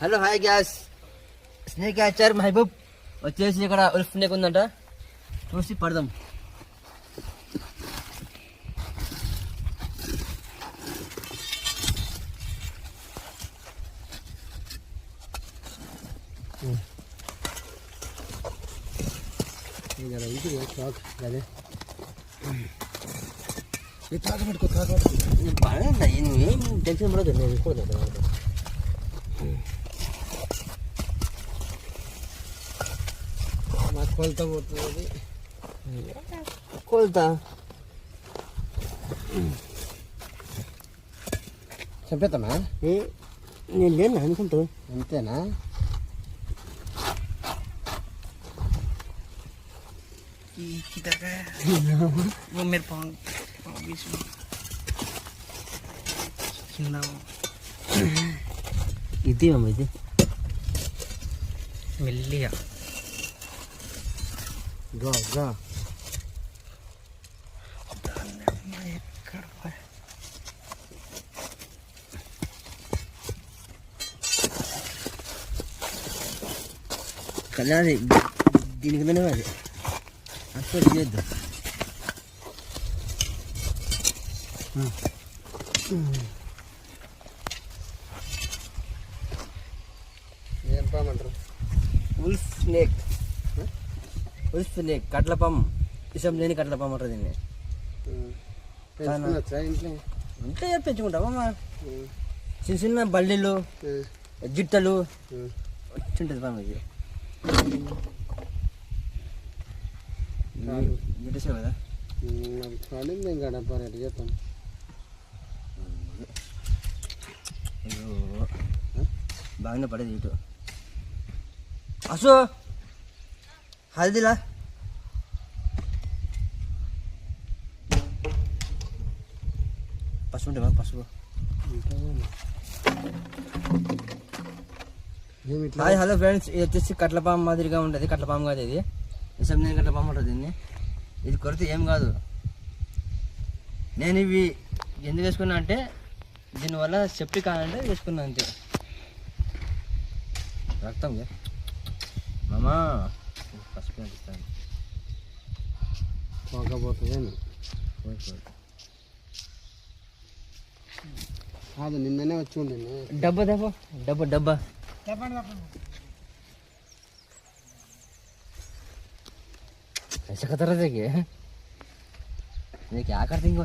Hello hi guys snake catcher Mahaboob వచ్చేసి ఇక్కడ wolf snake ఉందంట, చూసి పడదాం. అదే తాగబెట్టుకో బాగా నువ్వేం టెన్షన్ పడదు, నేను కూడా మాకు కొలత పోతుంది. కొలత చెప్పేస్తానా? నేను లేను అనుకుంటా, అంతేనా? वो मेरे पाँव बीच में ఇది అమ్మ, ఇది మెల్లిగా గా గా కళ్యాణి దీనికి అది అసలు చేద్దాం. ఏం పామంటారు? Wolf snake. ఉల్ఫ్ స్నేక్ కట్లపాము, ఇష్టం లేని కట్లపాము అంటారు దీన్ని. ఇంట్లో పెంచుకుంటామమ్మా, చిన్న చిన్న బల్లీలు జిట్టలు వచ్చింటుంది పాము. ఇది గిట్టేసావు కదా, చేస్తాం. అయ్యో బాగానే పడేది ఇటు. అసో హల్దీలా పసుపు ఉంటే పసుపు. హాయ్ హలో ఫ్రెండ్స్, ఇది వచ్చేసి కట్లపాము మాదిరిగా ఉంటుంది. కట్లపాము కాదు ఇది, ఇష్టం నేను కట్లపాము ఉంటుంది దీన్ని. ఇది కొరితే ఏం కాదు. నేను ఇవి ఎందుకు వేసుకున్నా అంటే దీనివల్ల సేఫ్టీ కావాలంటే వేసుకున్నా అంతే. రక్తం మామా పసుపు అనిపిస్తాను పోకపోతుంది. కాదు నిన్ననే వచ్చి ఉండే డబ్బా డబ్బా డబ్బా డబ్బా ऐसा खतरा देखिए क्या करते हैं वो